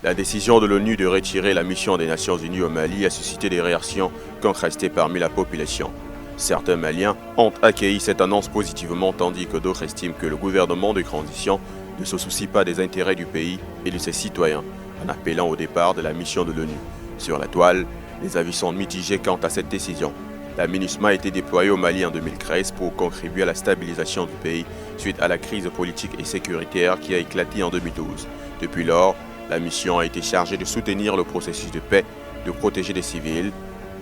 La décision de l'ONU de retirer la mission des Nations Unies au Mali a suscité des réactions contrastées parmi la population. Certains Maliens ont accueilli cette annonce positivement tandis que d'autres estiment que le gouvernement de transition ne se soucie pas des intérêts du pays et de ses citoyens en appelant au départ de la mission de l'ONU. Sur la toile, les avis sont mitigés quant à cette décision. La MINUSMA a été déployée au Mali en 2013 pour contribuer à la stabilisation du pays suite à la crise politique et sécuritaire qui a éclaté en 2012. Depuis lors, la mission a été chargée de soutenir le processus de paix, de protéger les civils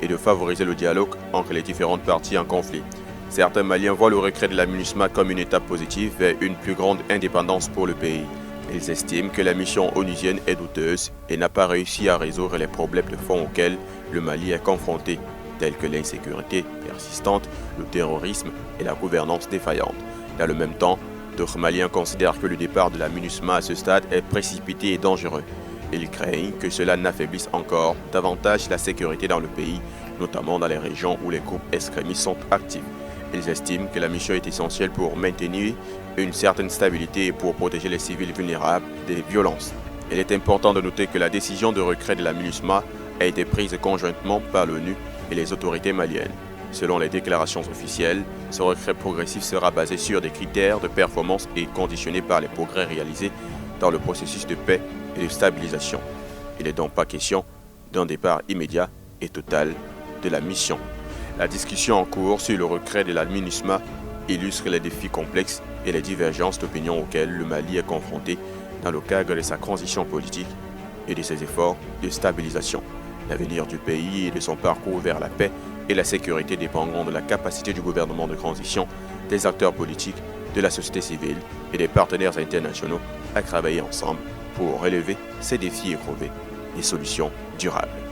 et de favoriser le dialogue entre les différentes parties en conflit. Certains Maliens voient le retrait de la MINUSMA comme une étape positive vers une plus grande indépendance pour le pays. Ils estiment que la mission onusienne est douteuse et n'a pas réussi à résoudre les problèmes de fond auxquels le Mali est confronté, tels que l'insécurité persistante, le terrorisme et la gouvernance défaillante. Dans le même temps, d'autres Maliens considèrent que le départ de la MINUSMA à ce stade est précipité et dangereux. Ils craignent que cela n'affaiblisse encore davantage la sécurité dans le pays, notamment dans les régions où les groupes extrémistes sont actifs. Ils estiment que la mission est essentielle pour maintenir une certaine stabilité et pour protéger les civils vulnérables des violences. Il est important de noter que la décision de retrait de la MINUSMA a été prise conjointement par l'ONU et les autorités maliennes. Selon les déclarations officielles, ce retrait progressif sera basé sur des critères de performance et conditionné par les progrès réalisés dans le processus de paix et de stabilisation. Il n'est donc pas question d'un départ immédiat et total de la mission. La discussion en cours sur le retrait de la MINUSMA illustre les défis complexes et les divergences d'opinion auxquelles le Mali est confronté dans le cadre de sa transition politique et de ses efforts de stabilisation. L'avenir du pays et de son parcours vers la paix et la sécurité dépendront de la capacité du gouvernement de transition, des acteurs politiques, de la société civile et des partenaires internationaux à travailler ensemble pour relever ces défis et trouver des solutions durables.